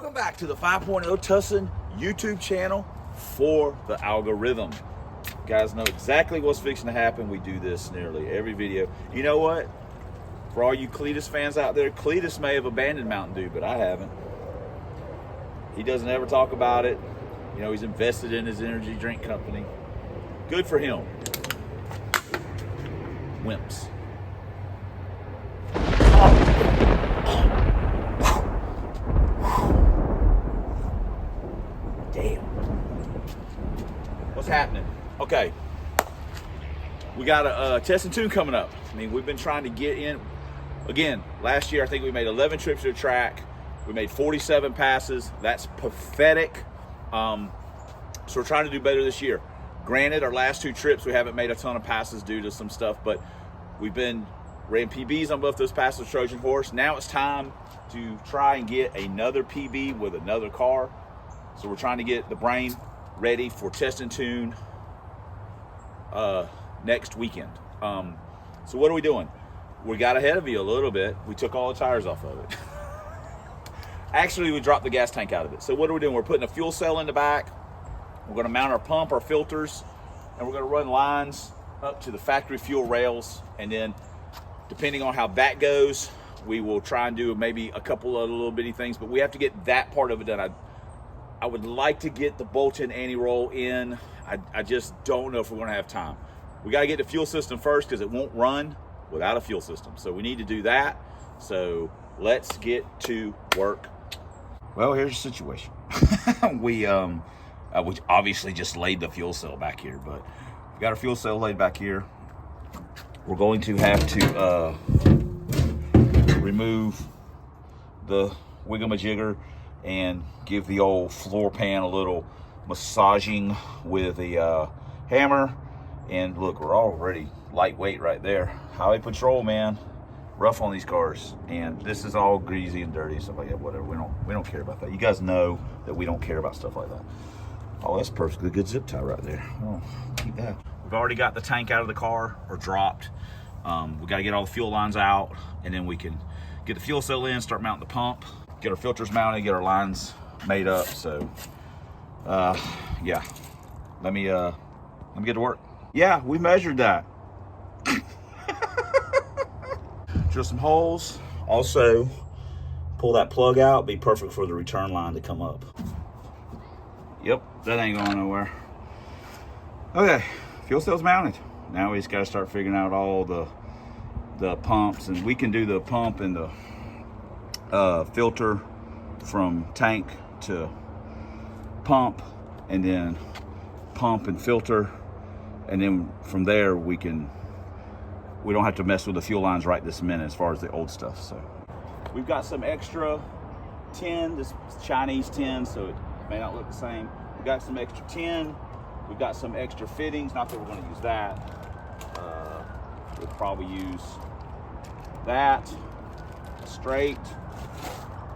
Welcome back to the 5.0 Tussin YouTube channel for the algorithm. You guys know exactly what's fixing to happen. We do this nearly every video. You know what? For all you Cletus fans out there, Cletus may have abandoned Mountain Dew, but I haven't. He doesn't ever talk about it. You know, he's invested in his energy drink company. Good for him. Wimps. Damn. What's happening? Okay. We got a test and tune coming up. I mean, we've been trying to get in. Again, last year I think we made 11 trips to the track. We made 47 passes. That's pathetic. So we're trying to do better this year. Granted, our last two trips we haven't made a ton of passes due to some stuff, but we've ran PBs on both those passes, Trojan Horse. Now it's time to try and get another PB with another car. So we're trying to get the brain ready for test and tune next weekend. So what are we doing? We got ahead of you a little bit. We took all the tires off of it. Actually, we dropped the gas tank out of it. So what are we doing? We're putting a fuel cell in the back. We're going to mount our pump, our filters, and we're going to run lines up to the factory fuel rails. And then, depending on how that goes, we will try and do maybe a couple of little bitty things. But we have to get that part of it done. I would like to get the bolt-in anti-roll in. I just don't know if we're going to have time. We got to get the fuel system first because it won't run without a fuel system. So we need to do that. So let's get to work. Well, here's the situation. We obviously just laid the fuel cell back here, but we got our fuel cell laid back here. We're going to have to remove the wiggle-majigger and give the old floor pan a little massaging with the hammer. And look, we're already lightweight right there. Highway patrol, man, rough on these cars. And this is all greasy and dirty, stuff like that. Whatever, we don't care about that. You guys know that we don't care about stuff like that. Oh, that's perfectly good zip tie right there. Oh, keep that. We've already got the tank out of the car, or dropped. We got to get all the fuel lines out, and then we can get the fuel cell in, start mounting the pump, get our filters mounted, get our lines made up. So, yeah, let me get to work. Yeah, we measured that. Drill some holes. Also, pull that plug out. Be perfect for the return line to come up. Yep, that ain't going nowhere. Okay, fuel cell's mounted. Now we just got to start figuring out all the pumps, and we can do the pump and the filter from tank to pump, and then pump and filter, and then from there we don't have to mess with the fuel lines right this minute as far as the old stuff. So we've got some extra tin, this Chinese tin, so it may not look the same. We've got some extra tin. We've got some extra fittings. Not that we're going to use that. We'll probably use that straight,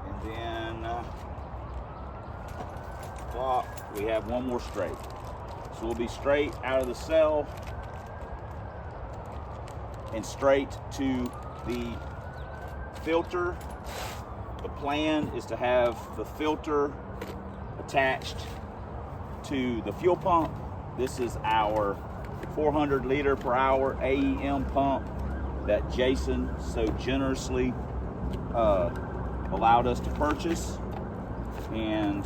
and then block. We have one more straight. So we'll be straight out of the cell and straight to the filter. The plan is to have the filter attached to the fuel pump. This is our 400 liter per hour AEM pump that Jason so generously allowed us to purchase. And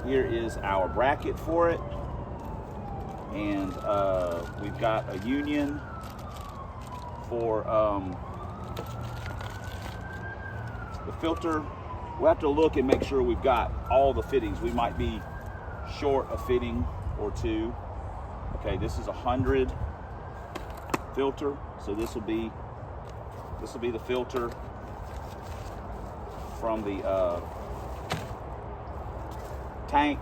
here is our bracket for it. And we've got a union for the filter. We'll have to look and make sure we've got all the fittings. We might be short a fitting or two. Okay, this is 100 filter, so this will be the filter from the tank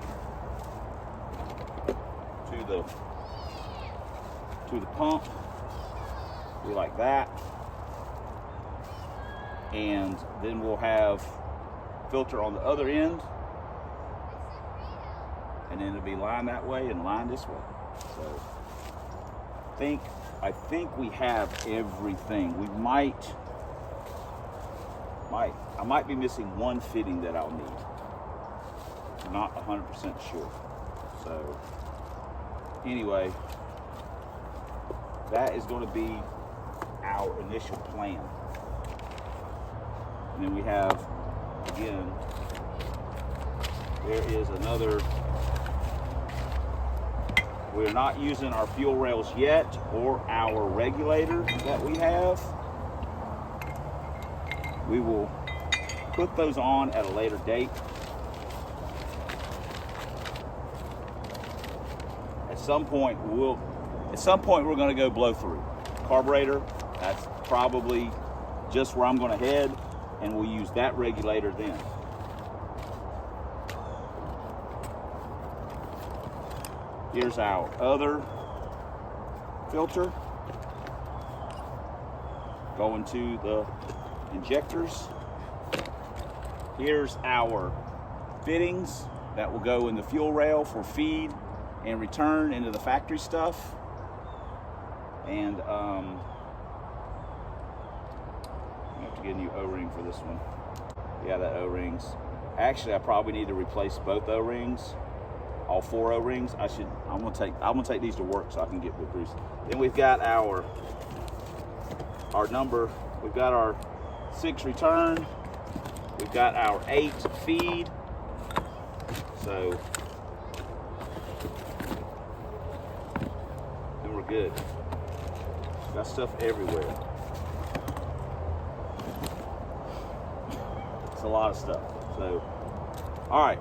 to the pump. We like that, and then we'll have filter on the other end, and then it'll be lined that way and lined this way. So I think we have everything. We might I might be missing one fitting that I'll need. I'm not 100% sure. So anyway, that is going to be our initial plan. And then we have, again, there is another. We're not using our fuel rails yet or our regulator that we have. We will put those on at a later date. At some point we're going to go blow through. Carburetor, that's probably just where I'm going to head, and we'll use that regulator then. Here's our other filter going to the injectors. Here's our fittings that will go in the fuel rail for feed and return into the factory stuff. And I have to get a new O-ring for this one. Yeah, that O-rings. Actually, I probably need to replace both O-rings. All 4 O-rings. I'm gonna take these to work so I can get with Bruce. Then we've got our number. We've got our 6 return. We've got our 8 feed. So then we're good. Got stuff everywhere. It's a lot of stuff. So all right.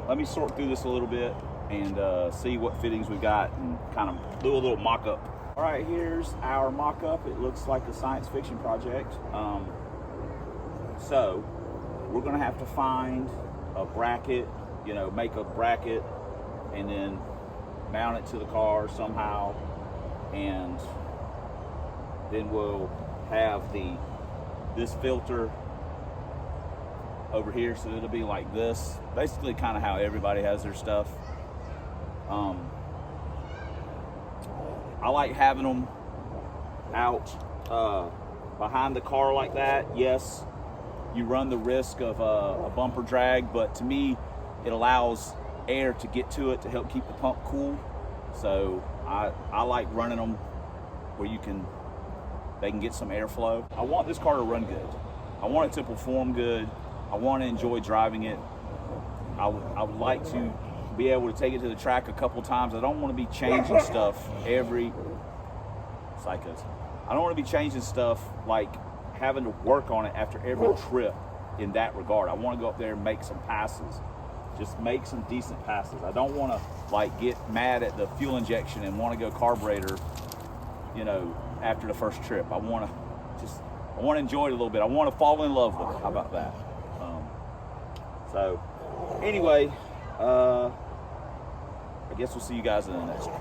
Let me sort through this a little bit and see what fittings we got and kind of do a little mock-up. All right, here's our mock-up. It looks like a science fiction project. So we're gonna have to find a bracket, you know, make a bracket and then mount it to the car somehow. And then we'll have this filter over here, so it'll be like this, basically kind of how everybody has their stuff. I like having them out behind the car like that. Yes, you run the risk of a bumper drag, but to me it allows air to get to it to help keep the pump cool. So I like running them where they can get some airflow. I want this car to run good. I want it to perform good. I want to enjoy driving it. I would like to be able to take it to the track a couple times. I don't want to be changing stuff every. It's like this. I don't want to be changing stuff like having to work on it after every trip. In that regard, I want to go up there and make some passes. Just make some decent passes. I don't want to like get mad at the fuel injection and want to go carburetor, you know, after the first trip. I want to enjoy it a little bit. I want to fall in love with it. How about that? So anyway, I guess we'll see you guys in the next trip.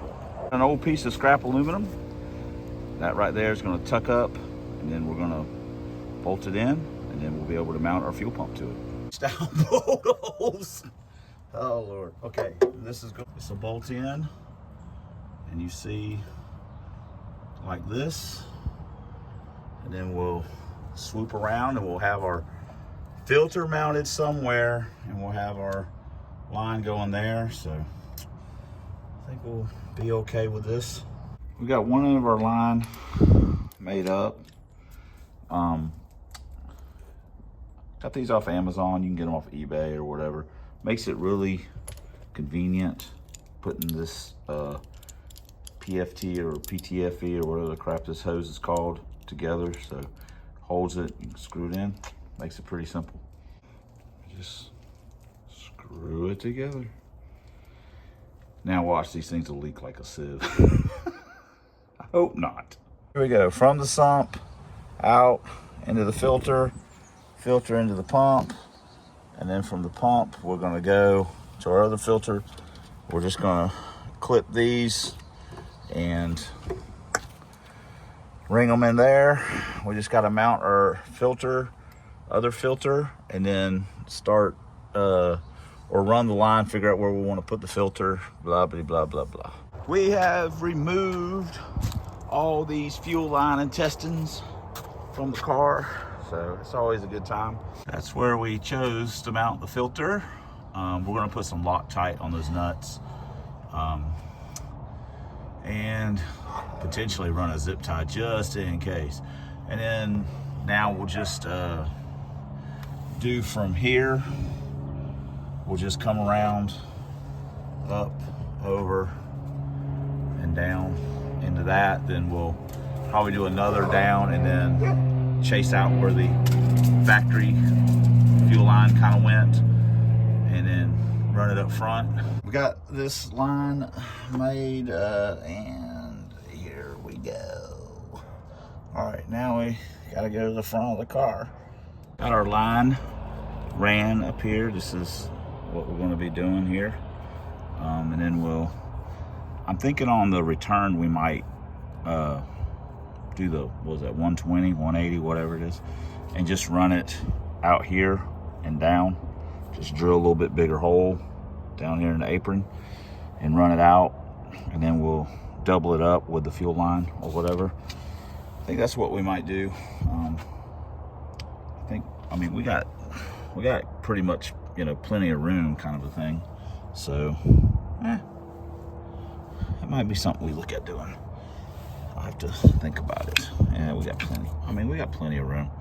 An old piece of scrap aluminum. That right there is going to tuck up, and then we're going to bolt it in, and then we'll be able to mount our fuel pump to it. Style bolt holes. Oh Lord. Okay, this is good. This will bolt in, and you see like this, and then we'll swoop around and we'll have our filter mounted somewhere, and we'll have our line going there. So I think we'll be okay with this. We got one end of our line made up. Got these off Amazon. You can get them off eBay or whatever. Makes it really convenient putting this PFT or PTFE or whatever the crap this hose is called together. So holds it, you can screw it in. Makes it pretty simple. Just screw it together. Now watch, these things will leak like a sieve. I hope not. Here we go, from the sump, out into the filter, filter into the pump, and then from the pump, we're gonna go to our other filter. We're just gonna clip these and ring them in there. We just gotta mount our filter, other filter, and then start or run the line, figure out where we want to put the filter, blah blah blah blah blah. We have removed all these fuel line intestines from the car, so it's always a good time. That's where we chose to mount the filter. We're gonna put some Loctite on those nuts, and potentially run a zip tie just in case. And then now we'll just do from here, we'll just come around, up, over, and down into that. Then we'll probably do another down and then chase out where the factory fuel line kind of went, and then run it up front. We got this line made, and here we go. All right, now we gotta go to the front of the car. Got our line ran up here. This is what we're gonna be doing here. And then I'm thinking on the return we might do the, what was that, 120, 180, whatever it is, and just run it out here and down. Just drill a little bit bigger hole down here in the apron and run it out, and then we'll double it up with the fuel line or whatever. I think that's what we might do. I mean, we got pretty much, you know, plenty of room, kind of a thing. So, it might be something we look at doing. I'll have to think about it. Yeah, we got plenty. I mean, we got plenty of room.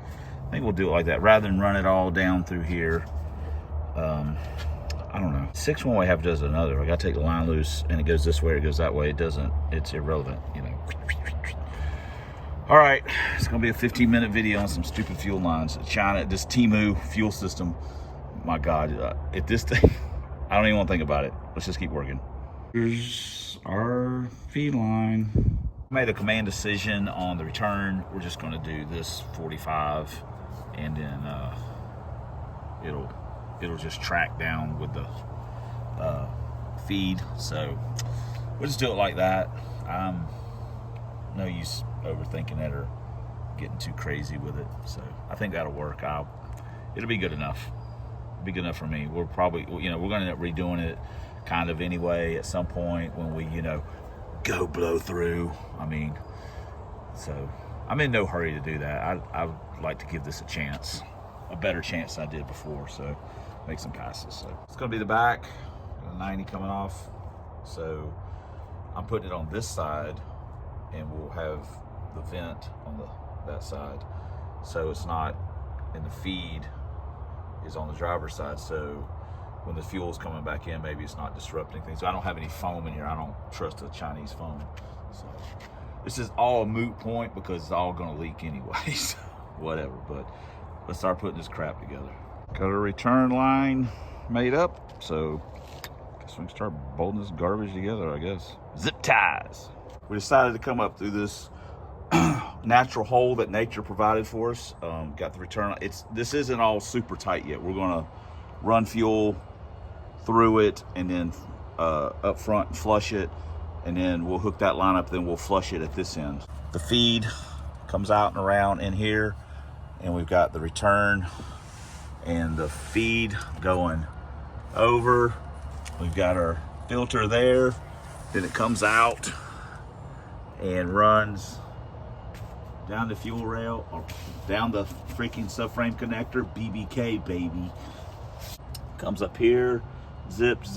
I think we'll do it like that rather than run it all down through here. I don't know. 6 one way, half does another. I gotta take the line loose and it goes this way or it goes that way. It doesn't, it's irrelevant, you know. All right, it's gonna be a 15-minute video on some stupid fuel lines. China, this TEMU fuel system. My God, at this thing, I don't even want to think about it. Let's just keep working. Here's our feed line. Made a command decision on the return. We're just gonna do this 45, and then it'll just track down with the feed. So we'll just do it like that. No use overthinking it or getting too crazy with it. So I think that'll work out. It'll be good enough. It'll be good enough for me. We're probably, you know, we're gonna end up redoing it kind of anyway at some point when we, you know, go blow through. I mean, so I'm in no hurry to do that. I would like to give this a chance, a better chance than I did before. So make some passes. So it's gonna be the back, got a 90 coming off. So I'm putting it on this side, and we'll have the vent on that side. So it's not, and the feed is on the driver's side. So when the fuel's coming back in, maybe it's not disrupting things. So I don't have any foam in here. I don't trust the Chinese foam. So this is all a moot point because it's all gonna leak anyway. So whatever, but let's start putting this crap together. Got a return line made up. So I guess we can start bolting this garbage together, I guess. Zip ties. We decided to come up through this natural hole that nature provided for us. Got the return. This isn't all super tight yet. We're gonna run fuel through it and then up front and flush it, and then we'll hook that line up, then we'll flush it at this end. The feed comes out and around in here, and we've got the return and the feed going over. We've got our filter there, then it comes out and runs down the fuel rail or down the freaking subframe connector. BBK, baby. Comes up here, zipped,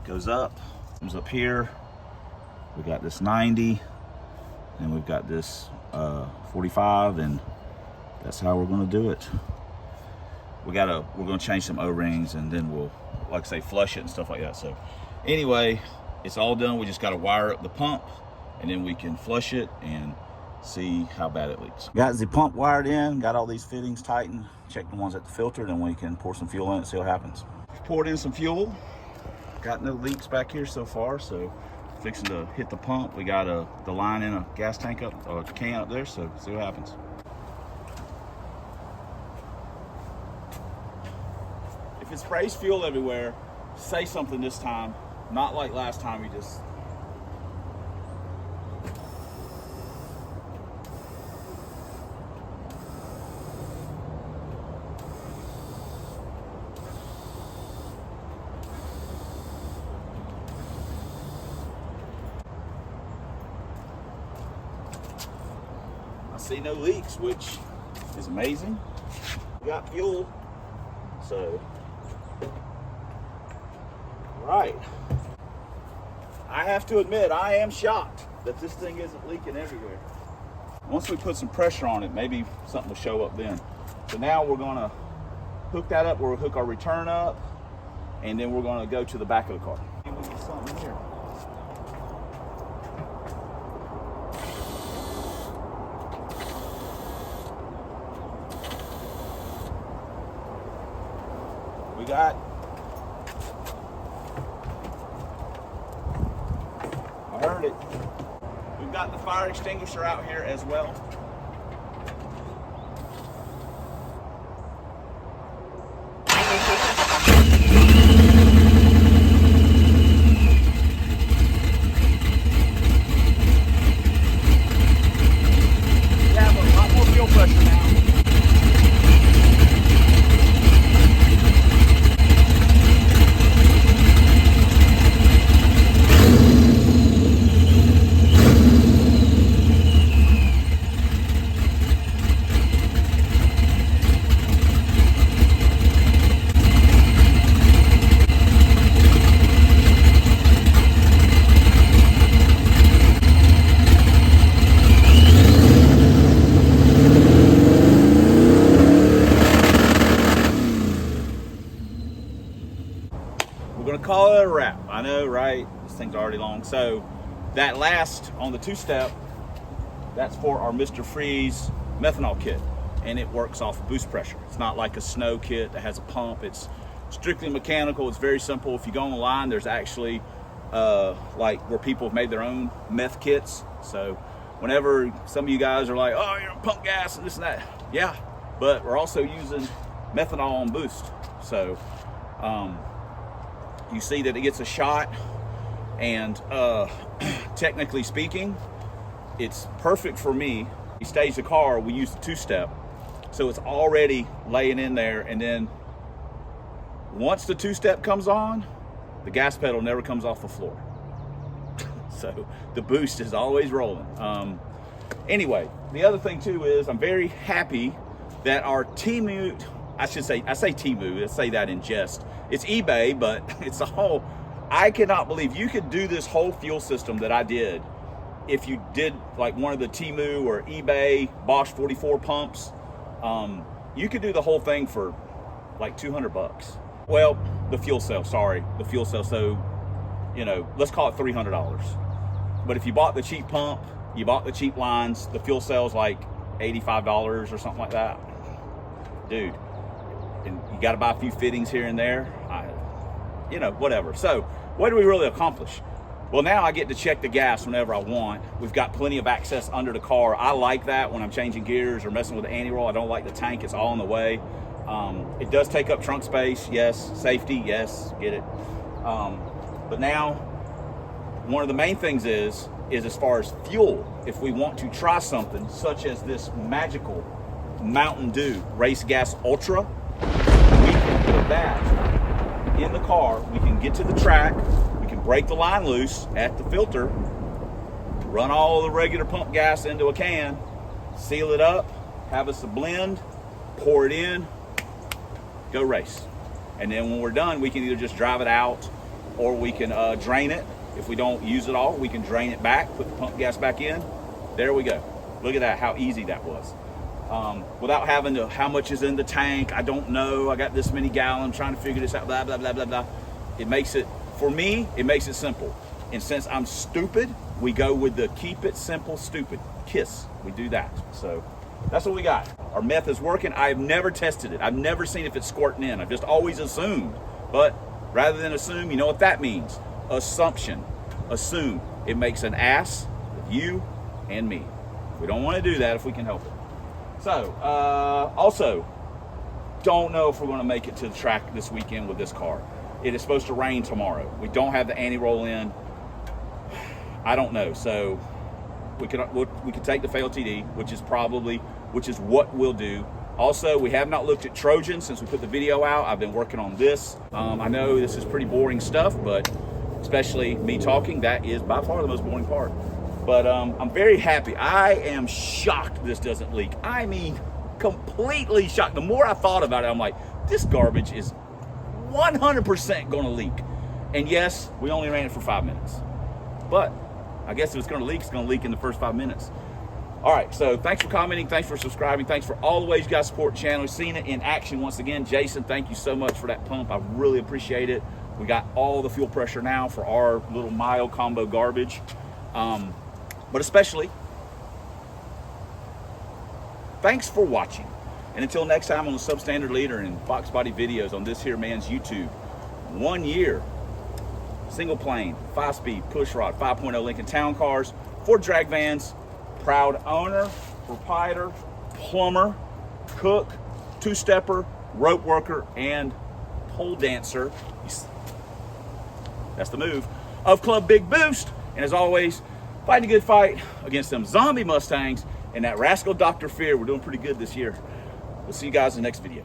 goes up, comes up here. We got this 90, and we've got this 45, and that's how we're gonna do it. We're gonna change some O-rings, and then we'll, like I say, flush it and stuff like that. So anyway, it's all done. We just got to wire up the pump, and then we can flush it and see how bad it leaks. Got the pump wired in, got all these fittings tightened, check the ones at the filter, then we can pour some fuel in and see what happens. Poured in some fuel, got no leaks back here so far, so fixing to hit the pump. We got the line in a gas tank up, or a can up there, so see what happens. If it sprays fuel everywhere, say something this time. Not like last time, we just... I see no leaks, which is amazing. We got fuel, so, right. I have to admit, I am shocked that this thing isn't leaking everywhere. Once we put some pressure on it, maybe something will show up then. So now we're gonna hook that up, we'll hook our return up, and then we're gonna go to the back of the car. Maybe we get something here. We got I heard it. We've got the fire extinguisher out here as well. We have a lot more fuel pressure now. We're gonna call it a wrap. I know, right? This thing's already long. So that last on the two-step, that's for our Mr. Freeze methanol kit, and it works off of boost pressure. It's not like a snow kit that has a pump. It's strictly mechanical. It's very simple. If you go online, there's actually like where people have made their own meth kits. So whenever some of you guys are like, oh, you're on pump gas and this and that, yeah, but we're also using methanol on boost. So you see that it gets a shot, and technically speaking, it's perfect for me. We stage the car, we use the two-step, so it's already laying in there, and then once the two-step comes on, the gas pedal never comes off the floor. So the boost is always rolling. Anyway, the other thing too is I'm very happy that our TEMU, I say TEMU, let's say that in jest. It's eBay, but it's a whole, I cannot believe you could do this whole fuel system that I did if you did like one of the TEMU or eBay BOSS 44 pumps. You could do the whole thing for like 200 bucks. Well, the fuel cell, sorry, the fuel cell. So, you know, let's call it $300. But if you bought the cheap pump, you bought the cheap lines, the fuel cell's like $85 or something like that. Dude, and you got to buy a few fittings here and there, you know, whatever. So what do we really accomplish? Well, now I get to check the gas whenever I want. We've got plenty of access under the car. I like that when I'm changing gears or messing with the anti-roll. I don't like the tank, it's all in the way. It does take up trunk space, yes. Safety, yes, get it. But now, one of the main things is as far as fuel, if we want to try something such as this magical Mountain Dew Race Gas Ultra, we can put that in the car. We can get to the track, we can break the line loose at the filter, run all the regular pump gas into a can, seal it up, have us a blend, pour it in, go race. And then when we're done, we can either just drive it out or we can drain it. If we don't use it all, we can drain it back, put the pump gas back in. There we go. Look at that, how easy that was. Without having to, how much is in the tank, I don't know, I got this many gallons, trying to figure this out, blah, blah, blah, blah, blah. It makes it, for me, it makes it simple. And since I'm stupid, we go with the keep it simple, stupid. KISS, we do that. So that's what we got. Our meth is working. I've never tested it. I've never seen if it's squirting in. I've just always assumed. But rather than assume, you know what that means? Assumption. Assume. It makes an ass of you and me. We don't want to do that if we can help it. So, also, don't know if we're going to make it to the track this weekend with this car. It is supposed to rain tomorrow. We don't have the anti-roll in. I don't know. So we could take the fail TD, which is what we'll do. Also, we have not looked at Trojan since we put the video out. I've been working on this. I know this is pretty boring stuff, but especially me talking, that is by far the most boring part. But I'm very happy. I am shocked this doesn't leak. I mean, completely shocked. The more I thought about it, I'm like, this garbage is 100% gonna leak. And yes, we only ran it for 5 minutes. But I guess if it's gonna leak, it's gonna leak in the first 5 minutes. All right, so thanks for commenting, thanks for subscribing, thanks for all the ways you guys support the channel. Seeing it in action once again. Jason, thank you so much for that pump. I really appreciate it. We got all the fuel pressure now for our little mild combo garbage. But especially, thanks for watching. And until next time on the Substandard Leader and Box Body videos on this here man's YouTube. 1 year, single plane, 5-speed, pushrod, 5.0 Lincoln Town Cars, 4 drag vans, proud owner, proprietor, plumber, cook, two-stepper, rope worker, and pole dancer. That's the move of Club Big Boost. And as always, fighting a good fight against them zombie Mustangs and that rascal Dr. Fear. We're doing pretty good this year. We'll see you guys in the next video.